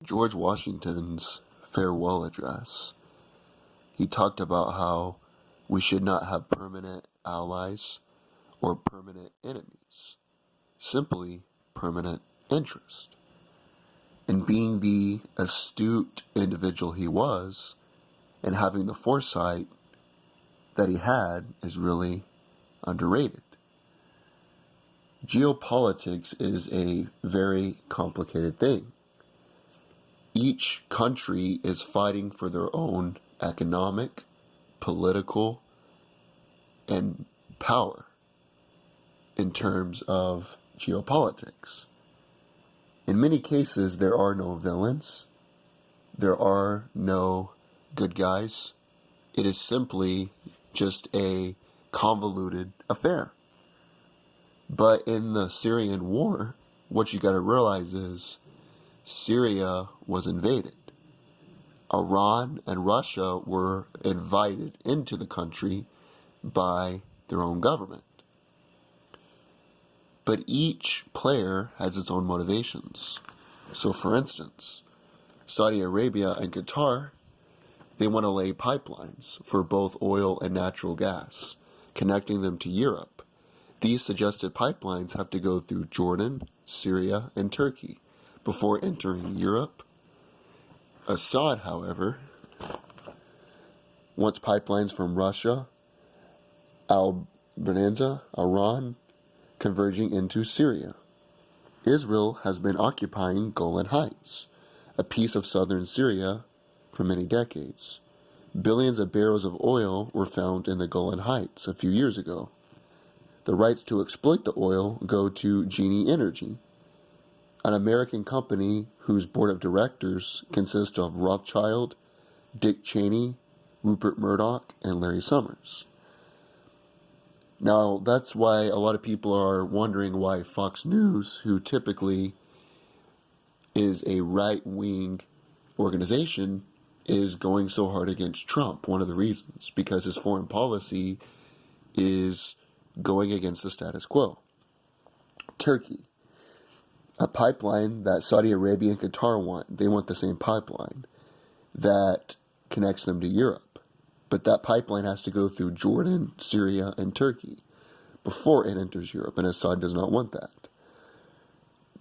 George Washington's farewell address, he talked about how we should not have permanent allies or permanent enemies, simply permanent interest. And being the astute individual he was, and having the foresight that he had, is really underrated. Geopolitics is a very complicated thing. Each country is fighting for their own economic, political, and power in terms of geopolitics. In many cases, there are no villains. There are no good guys. It is simply just a convoluted affair. But in the Syrian war, what you got to realize is Syria was invaded. Iran and Russia were invited into the country by their own government. But each player has its own motivations. So for instance, Saudi Arabia and Qatar, they want to lay pipelines for both oil and natural gas, connecting them to Europe. These suggested pipelines have to go through Jordan, Syria, and Turkey before entering Europe. Assad, however, wants pipelines from Russia, Albania, Iran, converging into Syria. Israel has been occupying Golan Heights, a piece of southern Syria, for many decades. Billions of barrels of oil were found in the Golan Heights a few years ago. The rights to exploit the oil go to Genie Energy, an American company whose board of directors consists of Rothschild, Dick Cheney, Rupert Murdoch, and Larry Summers. Now, that's why a lot of people are wondering why Fox News, who typically is a right-wing organization, is going so hard against Trump. One of the reasons, because his foreign policy is going against the status quo. Turkey, a pipeline that Saudi Arabia and Qatar want. They want the same pipeline that connects them to Europe. But that pipeline has to go through Jordan, Syria, and Turkey before it enters Europe, and Assad does not want that.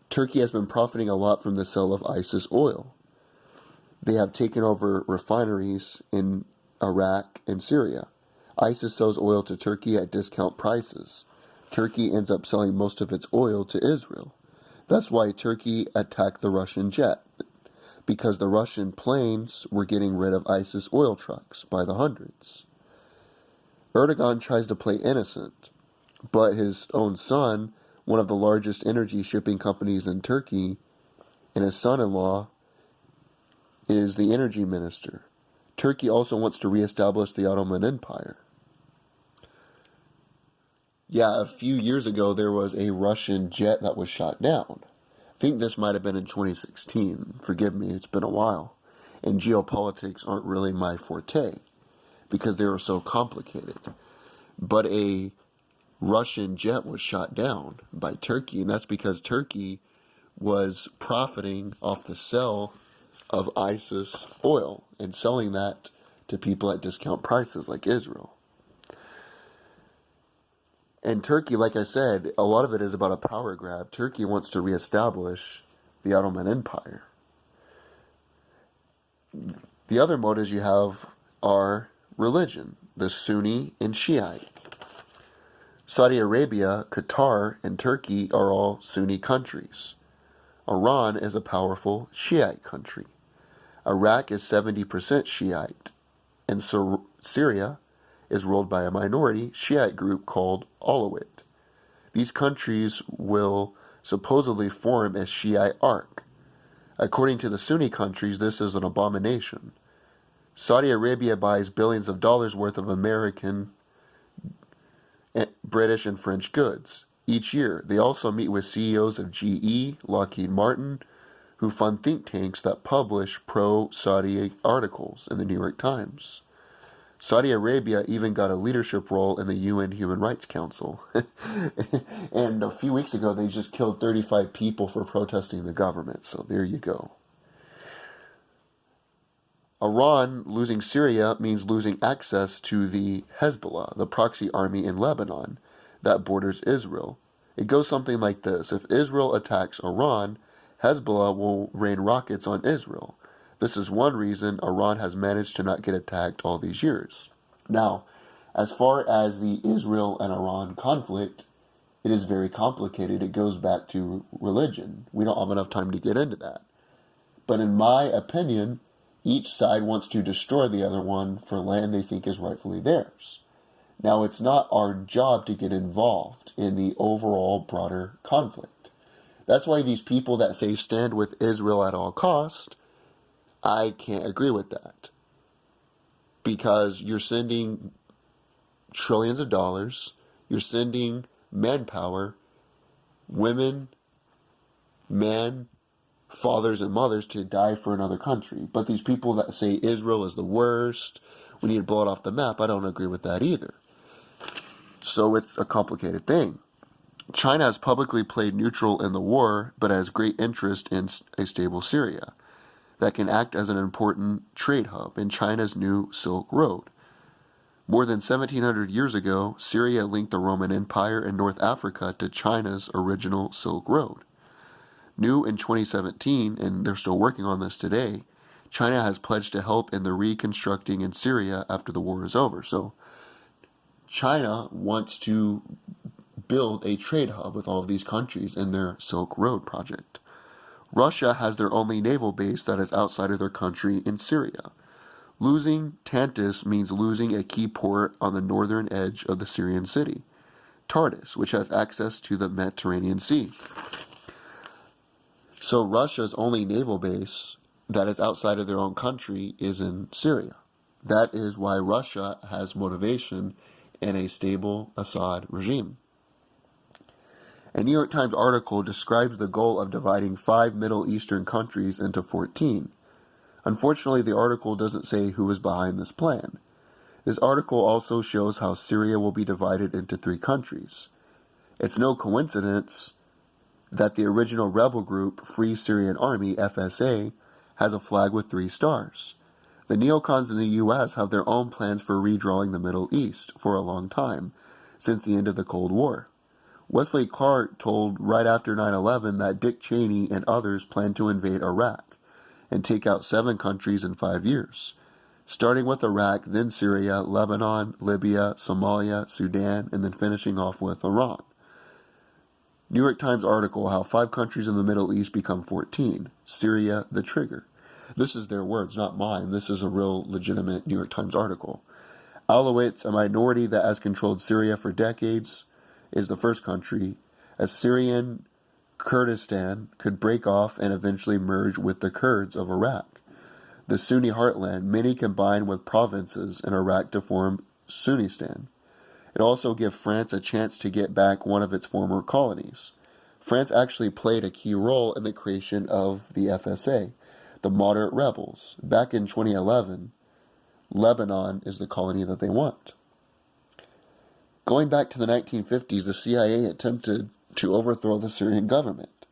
Turkey has been profiting a lot from the sale of ISIS oil. They have taken over refineries in Iraq and Syria. ISIS sells oil to Turkey at discount prices. Turkey ends up selling most of its oil to Israel. That's why Turkey attacked the Russian jet, because the Russian planes were getting rid of ISIS oil trucks by the hundreds. Erdogan tries to play innocent, but his own son, one of the largest energy shipping companies in Turkey, and his son-in-law is the energy minister. Turkey also wants to reestablish the Ottoman Empire. Yeah, a few years ago there was a Russian jet that was shot down. I think this might have been in 2016. Forgive me, it's been a while. And geopolitics aren't really my forte because they were so complicated. But a Russian jet was shot down by Turkey, and that's because Turkey was profiting off the sale of ISIS oil and selling that to people at discount prices like Israel. And Turkey, like I said, a lot of it is about a power grab. Turkey wants to reestablish the Ottoman Empire. The other motives you have are religion, the Sunni and Shiite. Saudi Arabia, Qatar, and Turkey are all Sunni countries. Iran is a powerful Shiite country. Iraq is 70% Shiite, and Syria is ruled by a minority Shiite group called Alawite. These countries will supposedly form a Shiite arc. According to the Sunni countries, this is an abomination. Saudi Arabia buys billions of dollars worth of American, British, and French goods each year. They also meet with CEOs of GE, Lockheed Martin, who fund think tanks that publish pro-Saudi articles in the New York Times. Saudi Arabia even got a leadership role in the UN Human Rights Council. And a few weeks ago, they just killed 35 people for protesting the government. So there you go. Iran losing Syria means losing access to the Hezbollah, the proxy army in Lebanon that borders Israel. It goes something like this. If Israel attacks Iran, Hezbollah will rain rockets on Israel. This is one reason Iran has managed to not get attacked all these years. Now, as far as the Israel and Iran conflict, it is very complicated. It goes back to religion. We don't have enough time to get into that. But in my opinion, each side wants to destroy the other one for land they think is rightfully theirs. Now, it's not our job to get involved in the overall broader conflict. That's why these people that say stand with Israel at all cost, I can't agree with that. Because you're sending trillions of dollars, you're sending manpower, women, men, fathers and mothers to die for another country. But these people that say Israel is the worst, we need to blow it off the map, I don't agree with that either. So it's a complicated thing. China has publicly played neutral in the war, but has great interest in a stable Syria that can act as an important trade hub in China's new Silk Road. More than 1700 years ago, Syria linked the Roman Empire and North Africa to China's original Silk Road. New in 2017, and they're still working on this today, China has pledged to help in the reconstructing in Syria after the war is over. So China wants to build a trade hub with all of these countries in their Silk Road project. Russia has their only naval base that is outside of their country in Syria. Losing Tantus means losing a key port on the northern edge of the Syrian city, Tartus, which has access to the Mediterranean Sea. So Russia's only naval base that is outside of their own country is in Syria. That is why Russia has motivation in a stable Assad regime. A New York Times article describes the goal of dividing 5 Middle Eastern countries into 14. Unfortunately, the article doesn't say who is behind this plan. This article also shows how Syria will be divided into 3 countries. It's no coincidence that the original rebel group, Free Syrian Army, FSA, has a flag with 3 stars. The neocons in the U.S. have their own plans for redrawing the Middle East for a long time, since the end of the Cold War. Wesley Clark told right after 9/11 that Dick Cheney and others plan to invade Iraq and take out 7 countries in 5 years, starting with Iraq, then Syria, Lebanon, Libya, Somalia, Sudan, and then finishing off with Iran. New York Times article, how 5 countries in the Middle East become 14. Syria, the trigger. This is their words, not mine. This is a real legitimate New York Times article. Alawites, a minority that has controlled Syria for decades, is the first country, as Syrian Kurdistan could break off and eventually merge with the Kurds of Iraq. The Sunni heartland, many combine with provinces in Iraq to form Sunnistan. It also gives France a chance to get back one of its former colonies. France actually played a key role in the creation of the FSA, the moderate rebels. Back in 2011, Lebanon is the colony that they want. Going back to the 1950s, the CIA attempted to overthrow the Syrian government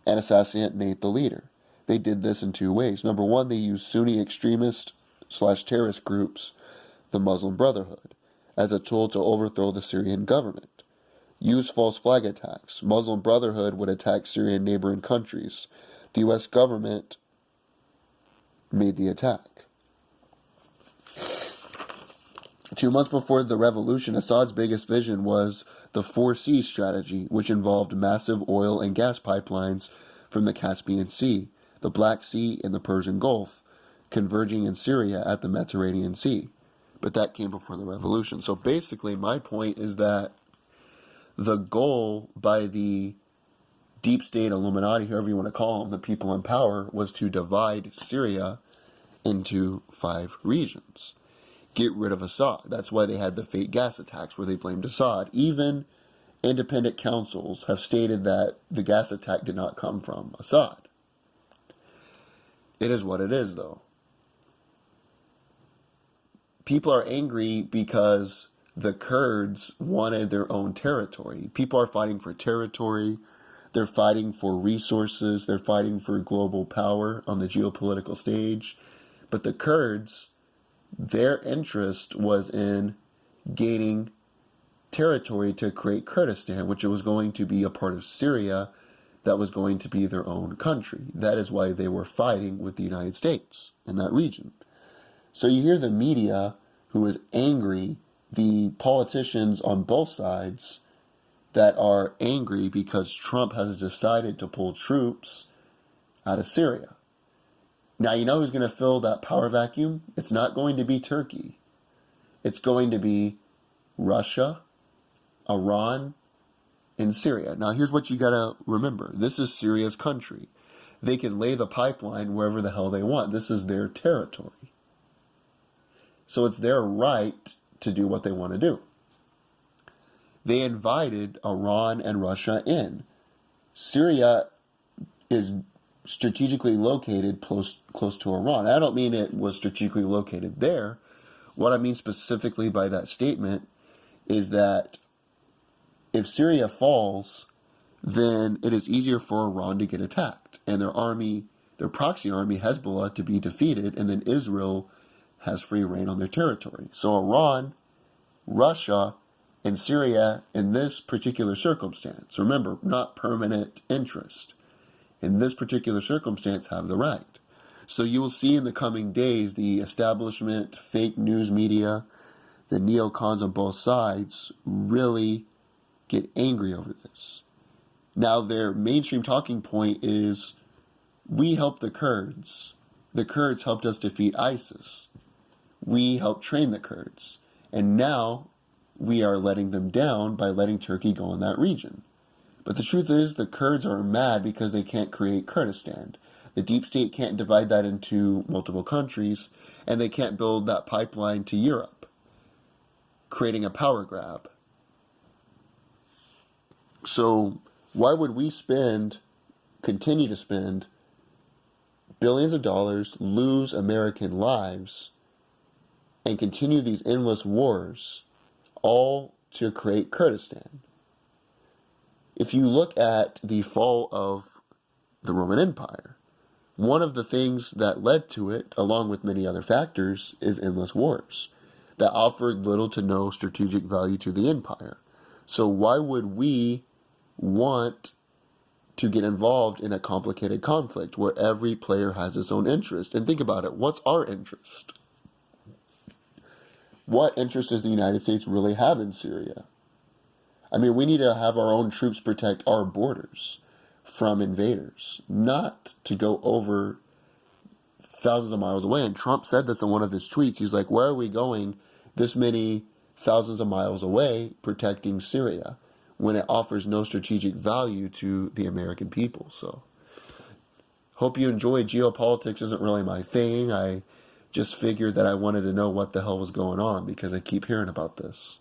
and assassinate the leader. They did this in 2 ways. Number one, they used Sunni extremist/terrorist groups, the Muslim Brotherhood, as a tool to overthrow the Syrian government. Use false flag attacks. Muslim Brotherhood would attack Syrian neighboring countries. The U.S. government made the attack. 2 months before the revolution, Assad's biggest vision was the 4C strategy, which involved massive oil and gas pipelines from the Caspian Sea, the Black Sea, and the Persian Gulf, converging in Syria at the Mediterranean Sea. But that came before the revolution. So basically, my point is that the goal by the deep state Illuminati, whoever you want to call them, the people in power, was to divide Syria into 5 regions. Get rid of Assad. That's why they had the fake gas attacks where they blamed Assad. Even independent councils have stated that the gas attack did not come from Assad. It is what it is, though. People are angry because the Kurds wanted their own territory. People are fighting for territory. They're fighting for resources. They're fighting for global power on the geopolitical stage. But the Kurds, their interest was in gaining territory to create Kurdistan, which was going to be a part of Syria that was going to be their own country. That is why they were fighting with the United States in that region. So you hear the media who is angry, the politicians on both sides that are angry because Trump has decided to pull troops out of Syria. Now, you know who's going to fill that power vacuum? It's not going to be Turkey. It's going to be Russia, Iran, and Syria. Now, here's what you got to remember. This is Syria's country. They can lay the pipeline wherever the hell they want. This is their territory. So it's their right to do what they want to do. They invited Iran and Russia in. Syria is strategically located close to Iran. I don't mean it was strategically located there. What I mean specifically by that statement is that if Syria falls, then it is easier for Iran to get attacked and their army, their proxy army, Hezbollah, to be defeated, and then Israel has free reign on their territory. So Iran, Russia, and Syria in this particular circumstance, remember, not permanent interest, in this particular circumstance have the right. So you will see in the coming days the establishment, fake news media, the neocons on both sides really get angry over this. Now their mainstream talking point is, we helped the Kurds. The Kurds helped us defeat ISIS. We helped train the Kurds. And now we are letting them down by letting Turkey go in that region. But the truth is, the Kurds are mad because they can't create Kurdistan. The deep state can't divide that into multiple countries, and they can't build that pipeline to Europe, creating a power grab. So why would we continue to spend billions of dollars, lose American lives, and continue these endless wars, all to create Kurdistan? If you look at the fall of the Roman Empire, one of the things that led to it, along with many other factors, is endless wars that offered little to no strategic value to the empire. So why would we want to get involved in a complicated conflict where every player has its own interest? And think about it, what's our interest? What interest does the United States really have in Syria? I mean, we need to have our own troops protect our borders from invaders, not to go over thousands of miles away. And Trump said this in one of his tweets. He's like, where are we going this many thousands of miles away protecting Syria when it offers no strategic value to the American people? So, hope you enjoyed. Geopolitics isn't really my thing. I just figured that I wanted to know what the hell was going on because I keep hearing about this.